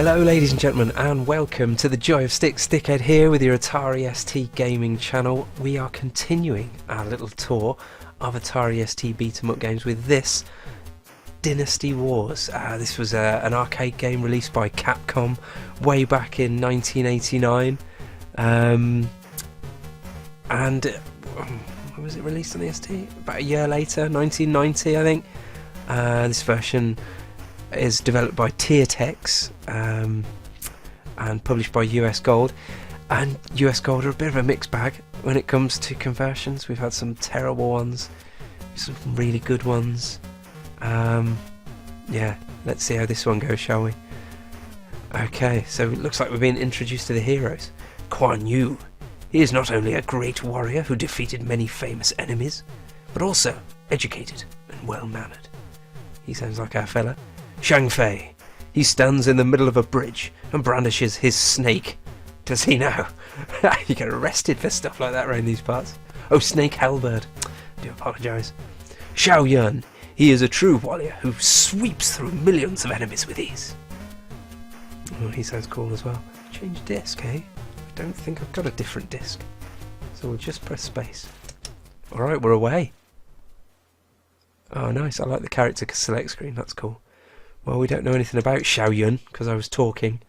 Hello ladies and gentlemen, and welcome to the Joy of Stick. Stickhead here with your Atari ST gaming channel. We are continuing our little tour of Atari ST beat-em-up games with this Dynasty Wars. This was an arcade game released by Capcom way back in 1989, and when was it released on the ST? About a year later, 1990 I think. This version is developed by Tiertex and published by US Gold, and US Gold are a bit of a mixed bag when it comes to conversions. We've had some terrible ones, some really good ones. Yeah, let's see how this one goes, shall we? Okay, so it looks like we're being introduced to the heroes. Kuan Yu. He is not only a great warrior who defeated many famous enemies, but also educated and well-mannered. He sounds like our fella. Shang Fei. He stands in the middle of a bridge and brandishes his snake. Does he now? You get arrested for stuff like that around these parts. Oh, Snake Halberd. I do apologise. Xiao Yun. He is a true warrior who sweeps through millions of enemies with ease. Oh, he sounds cool as well. Change disc, eh? I don't think I've got a different disc. So we'll just press space. Alright, we're away. Oh, nice. I like the character select screen. That's cool. Well, we don't know anything about Xiao Yun because I was talking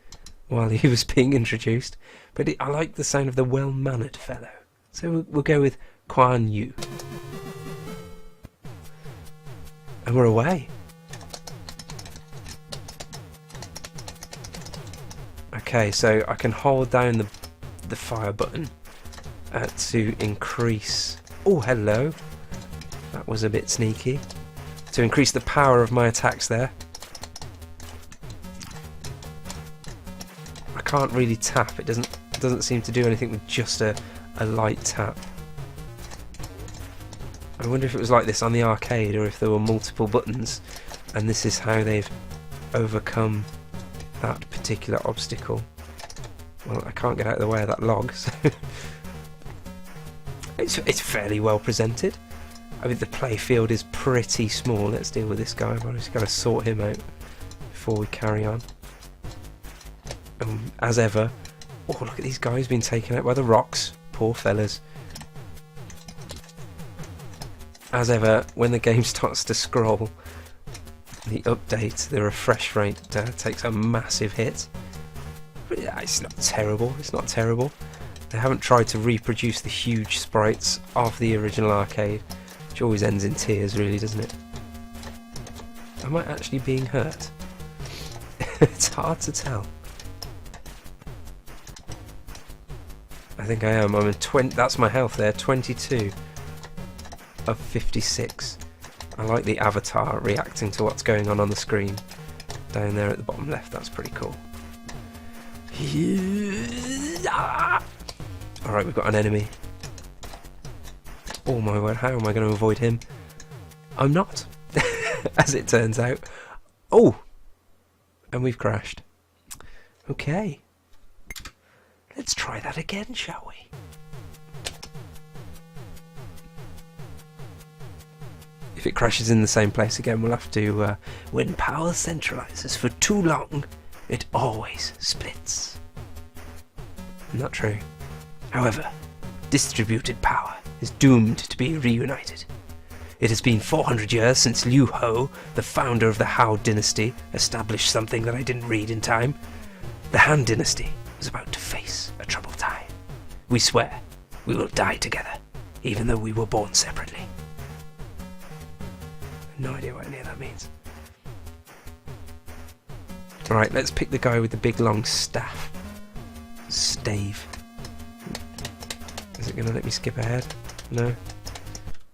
while he was being introduced, but I like the sound of the well-mannered fellow. So we'll go with Kuan Yu. And we're away. Okay, so I can hold down the fire button to increase... Oh, hello. That was a bit sneaky. To increase the power of my attacks there. I can't really tap. It doesn't seem to do anything with just a light tap. I wonder if it was like this on the arcade or if there were multiple buttons and this is how they've overcome that particular obstacle. Well, I can't get out of the way of that log, so it's fairly well presented. I mean, the play field is pretty small. Let's deal with this guy. I've just got to sort him out before we carry on. As ever, oh, look at these guys being taken out by the rocks. Poor fellas. As ever, when the game starts to scroll, the update, the refresh rate takes a massive hit. But yeah, it's not terrible. It's not terrible. They haven't tried to reproduce the huge sprites of the original arcade, which always ends in tears, really, doesn't it? Am I actually being hurt? It's hard to tell. I think I am. I'm in 20. That's my health there. 22 of 56. I like the avatar reacting to what's going on the screen down there at the bottom left. That's pretty cool. Alright, we've got an enemy. Oh my word, how am I going to avoid him? I'm not, as it turns out. Oh! And we've crashed. Okay. Let's try that again, shall we? If it crashes in the same place again, we'll have to... when power centralizes for too long, it always splits. Not true. However, distributed power is doomed to be reunited. It has been 400 years since Liu Ho, the founder of the Hao Dynasty, established something that I didn't read in time. The Han Dynasty was about to face a troubled time. We swear we will die together, even though we were born separately. No idea what any of that means. Alright, let's pick the guy with the big long staff. Stave. Is it going to let me skip ahead? No.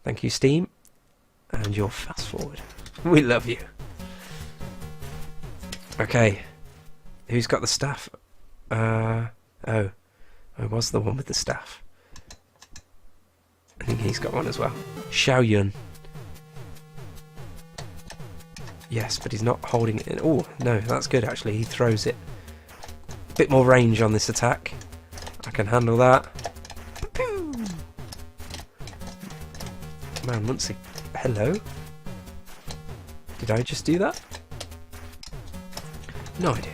Thank you, Steam. And you're fast forward. We love you. Okay. Who's got the staff? Oh. I was the one with the staff. I think he's got one as well. Xiao Yun. Yes, but he's not holding it in. Oh, no, that's good actually. He throws it. A bit more range on this attack. I can handle that. Man, once again. Hello? Did I just do that? No idea.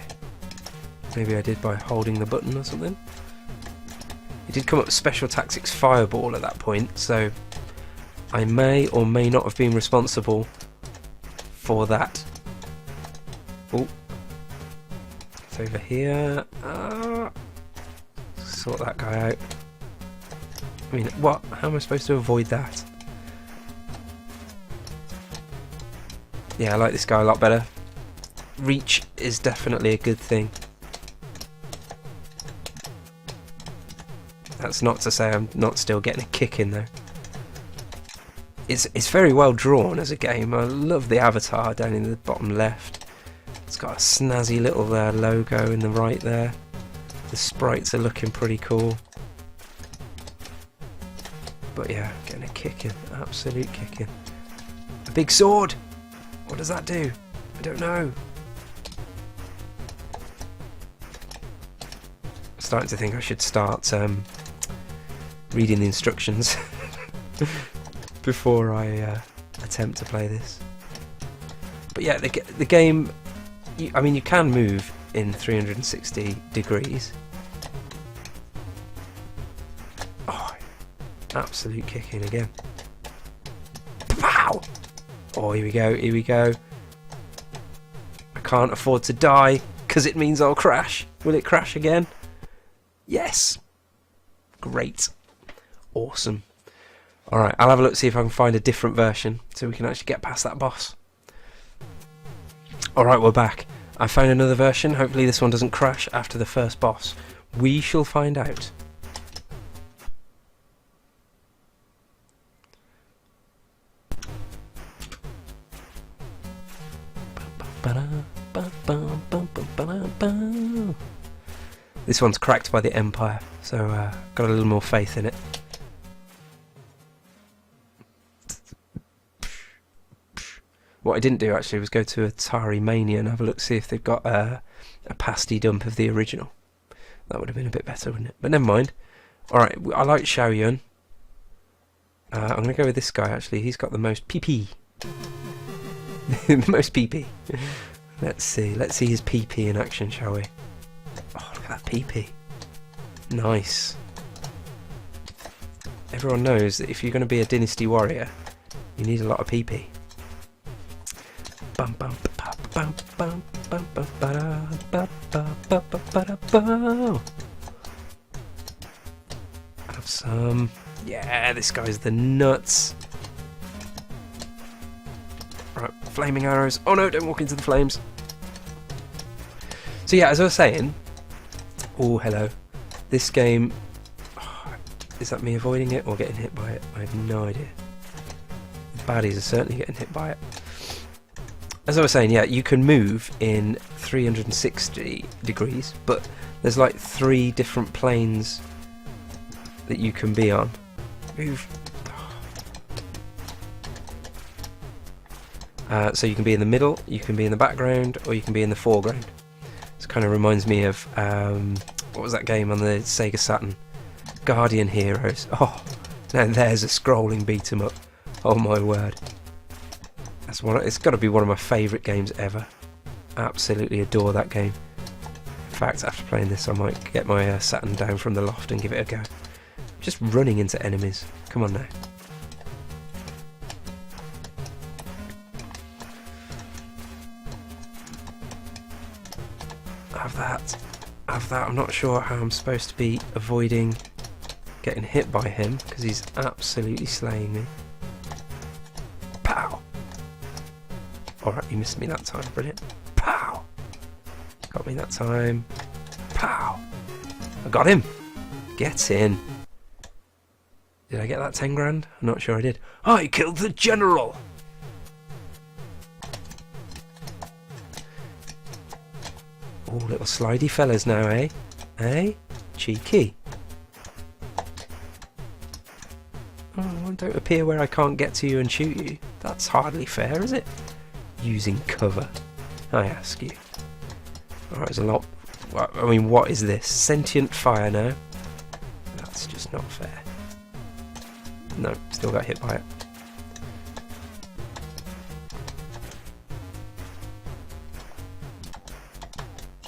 Maybe I did by holding the button or something. It did come up with Special Tactics Fireball at that point, so I may or may not have been responsible for that. Oh, it's over here. Sort that guy out. I mean, what? How am I supposed to avoid that? Yeah, I like this guy a lot better. Reach is definitely a good thing. That's not to say I'm not still getting a kick in though. It's very well drawn as a game. I love the avatar down in the bottom left. It's got a snazzy little logo in the right there. The sprites are looking pretty cool. But yeah, getting a kick in, absolute kick in. A big sword! What does that do? I don't know. I'm starting to think I should start reading the instructions before I attempt to play this. But yeah, the game, I mean, you can move in 360 degrees. Oh, absolute kick in again. Pow! Oh, here we go, here we go. I can't afford to die, because it means I'll crash. Will it crash again? Yes! Great. Awesome. Alright, I'll have a look, see if I can find a different version, so we can actually get past that boss. Alright, we're back. I found another version, hopefully this one doesn't crash after the first boss. We shall find out. This one's cracked by the Empire, so got a little more faith in it. What I didn't do actually was go to Atari Mania and have a look, see if they've got a pasty dump of the original. That would have been a bit better, wouldn't it? But never mind. Alright, I like Xiao Yun. I'm going to go with this guy actually, he's got the most PP. The most PP. Let's see his PP in action, shall we? Oh, look at that PP. Nice. Everyone knows that if you're going to be a Dynasty warrior, you need a lot of PP. Bum bum bum bum bum bum bum ba ba ba ba ba ba. Have some. Yeah, this guy's the nuts. Right, flaming arrows. Oh no, don't walk into the flames. So yeah, as I was saying, oh hello, this game, is that me avoiding it or getting hit by it? I have no idea. The baddies are certainly getting hit by it. As I was saying, yeah, you can move in 360 degrees, but there's like 3 different planes that you can be on. Move. So you can be in the middle, you can be in the background, or you can be in the foreground. This kind of reminds me of, what was that game on the Sega Saturn? Guardian Heroes. Oh, now there's a scrolling beat 'em up. Oh my word. It's got to be one of my favourite games ever. Absolutely adore that game. In fact, after playing this, I might get my Saturn down from the loft and give it a go. Just running into enemies. Come on now. Have that. Have that. I'm not sure how I'm supposed to be avoiding getting hit by him, because he's absolutely slaying me. Pow! Alright, you missed me that time. Brilliant. Pow! Got me that time. Pow! I got him! Get in. Did I get that 10 grand? I'm not sure I did. I killed the general! Oh, little slidey fellas now, eh? Eh? Cheeky. Oh, don't appear where I can't get to you and shoot you. That's hardly fair, is it? Using cover, I ask you. Alright, there's a lot. I mean, what is this? Sentient fire now? That's just not fair. No, still got hit by it.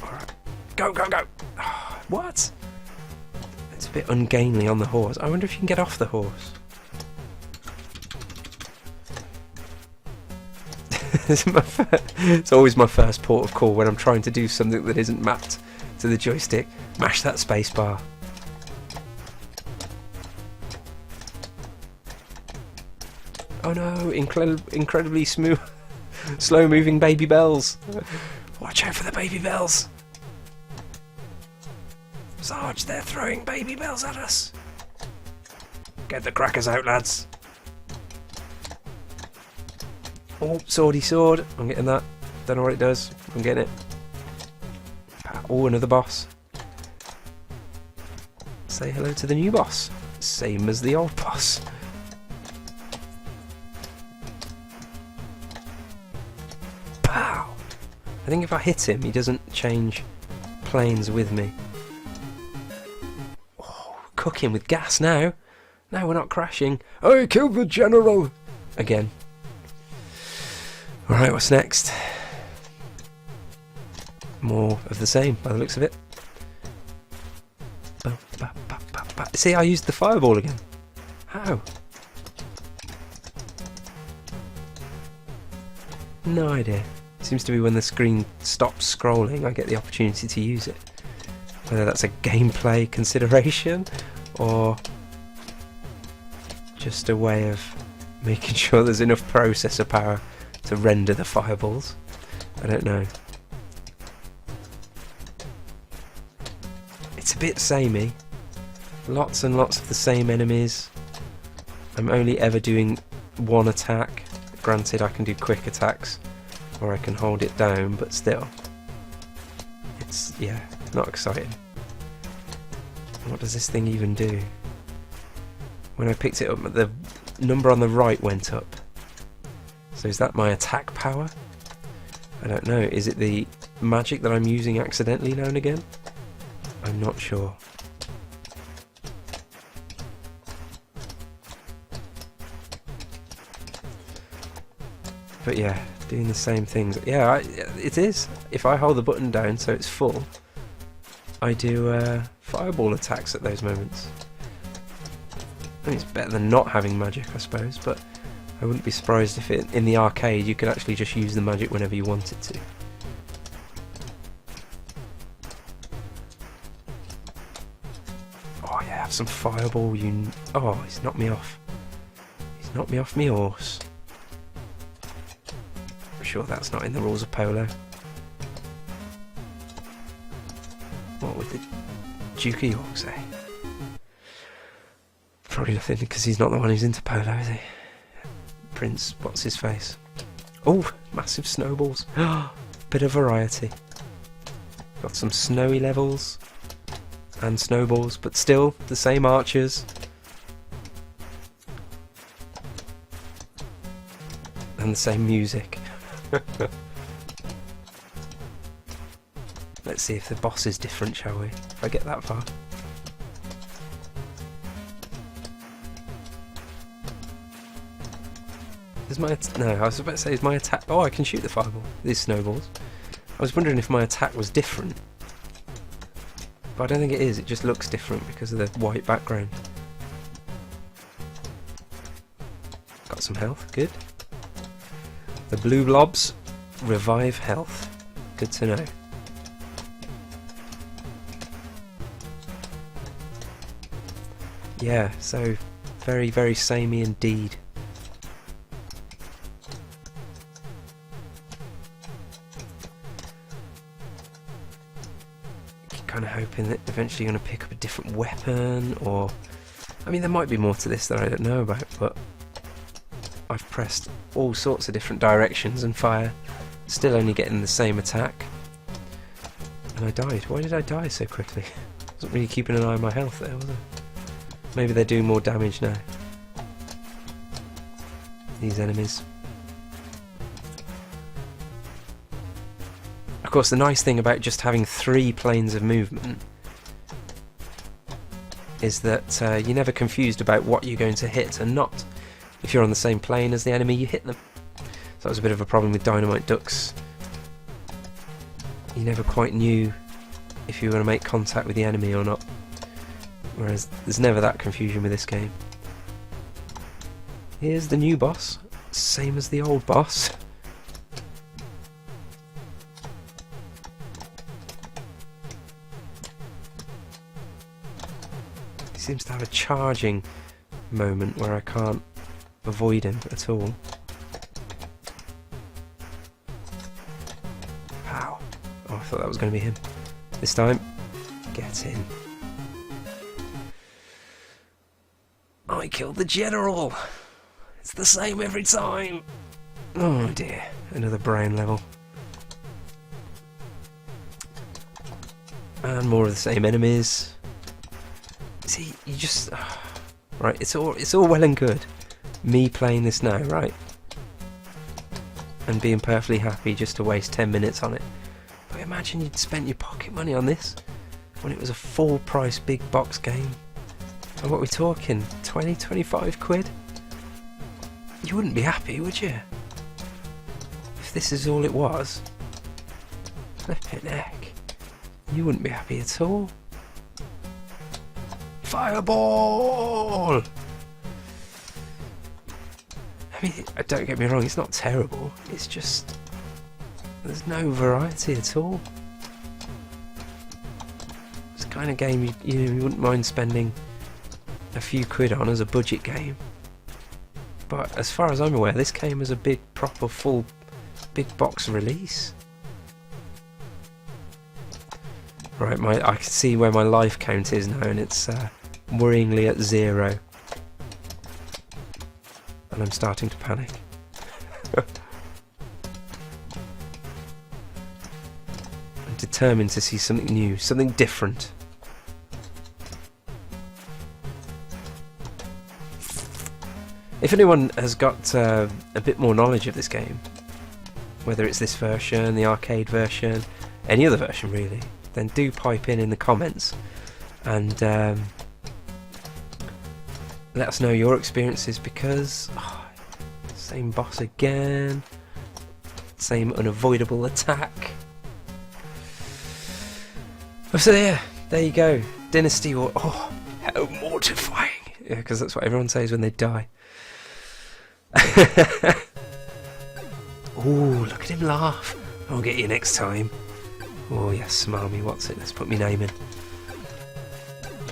Alright, Go, go, go! Oh, what? It's a bit ungainly on the horse. I wonder if you can get off the horse. It's always my first port of call when I'm trying to do something that isn't mapped to the joystick. Mash that space bar. Oh no, incredibly smooth, slow moving baby bells. Watch out for the baby bells. Sarge, they're throwing baby bells at us. Get the crackers out, lads. Oh, swordy sword. I'm getting that. Don't know what it does. I'm getting it. Oh, another boss. Say hello to the new boss. Same as the old boss. Pow! I think if I hit him, he doesn't change planes with me. Oh, cooking with gas now. Now we're not crashing. I killed the general! Again. Alright, what's next? More of the same, by the looks of it. See, I used the fireball again. How? No idea. Seems to be when the screen stops scrolling, I get the opportunity to use it. Whether that's a gameplay consideration, or just a way of making sure there's enough processor power to render the fireballs. I don't know. It's a bit samey. Lots and lots of the same enemies. I'm only ever doing one attack. Granted, I can do quick attacks, or I can hold it down, but still. It's, yeah, not exciting. What does this thing even do? When I picked it up, the number on the right went up. So is that my attack power? I don't know. Is it the magic that I'm using accidentally now and again? I'm not sure. But yeah, doing the same things. Yeah, it is. If I hold the button down so it's full, I do fireball attacks at those moments. I mean, it's better than not having magic, I suppose, but I wouldn't be surprised if in the arcade you could actually just use the magic whenever you wanted to. Oh yeah, have some fireball. Oh, he's knocked me off. He's knocked me off me horse. I'm sure that's not in the rules of polo. What would the Duke of York say? Probably nothing, because he's not the one who's into polo, is he? Prince, what's his face? Oh, massive snowballs. Bit of variety. Got some snowy levels and snowballs, but still the same archers. And the same music. Let's see if the boss is different, shall we? If I get that far. No, I was about to say, is my attack... Oh, I can shoot the fireball. These snowballs. I was wondering if my attack was different. But I don't think it is. It just looks different because of the white background. Got some health. Good. The blue blobs revive health. Good to know. Yeah, so very, very samey indeed. Kind of hoping that eventually you're going to pick up a different weapon, or I mean, there might be more to this that I don't know about, but I've pressed all sorts of different directions and fire, still only getting the same attack, and I died. Why did I die so quickly? I wasn't really keeping an eye on my health there, was I? Maybe they're doing more damage now, these enemies. Of course, the nice thing about just having 3 planes of movement is that you're never confused about what you're going to hit and not. If you're on the same plane as the enemy, you hit them. So that was a bit of a problem with dynamite ducks. You never quite knew if you want to make contact with the enemy or not. Whereas there's never that confusion with this game. Here's the new boss, same as the old boss. He seems to have a charging moment where I can't avoid him at all. Pow. Oh, I thought that was going to be him. This time, get in. I killed the general! It's the same every time! Oh dear, another brain level. And more of the same enemies. See, you just... right, it's all well and good, me playing this now, right? And being perfectly happy just to waste 10 minutes on it. But imagine you'd spent your pocket money on this when it was a full price big box game. And what are we talking? 20, 25 quid? You wouldn't be happy, would you? If this is all it was. Flippin' heck. You wouldn't be happy at all. Fireball! I mean, don't get me wrong, it's not terrible. It's just... there's no variety at all. It's the kind of game you wouldn't mind spending a few quid on as a budget game. But as far as I'm aware, this came as a big, proper, full, big box release. Right, I can see where my life count is now, and it's worryingly at 0. And I'm starting to panic. I'm determined to see something new, something different. If anyone has got a bit more knowledge of this game, whether it's this version, the arcade version, any other version really, then do pipe in the comments and let us know your experiences, because same boss again, same unavoidable attack. So yeah, there you go, Dynasty. Or oh, how mortifying! Yeah, because that's what everyone says when they die. Oh, look at him laugh. I'll get you next time. Oh yes, smarmy, what's it? Let's put my name in.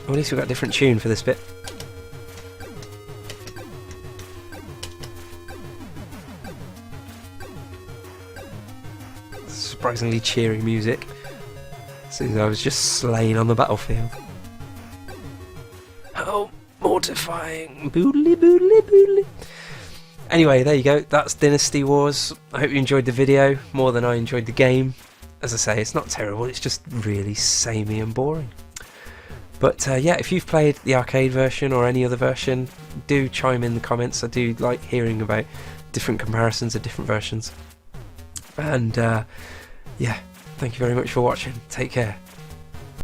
Oh, at least we've got a different tune for this bit. Surprisingly cheery music. Since I was just slain on the battlefield. How mortifying. Boodly boodly boodly. Anyway, there you go. That's Dynasty Wars. I hope you enjoyed the video more than I enjoyed the game. As I say, it's not terrible, it's just really samey and boring. But yeah, if you've played the arcade version or any other version, do chime in the comments. I do like hearing about different comparisons of different versions. And yeah, thank you very much for watching. Take care.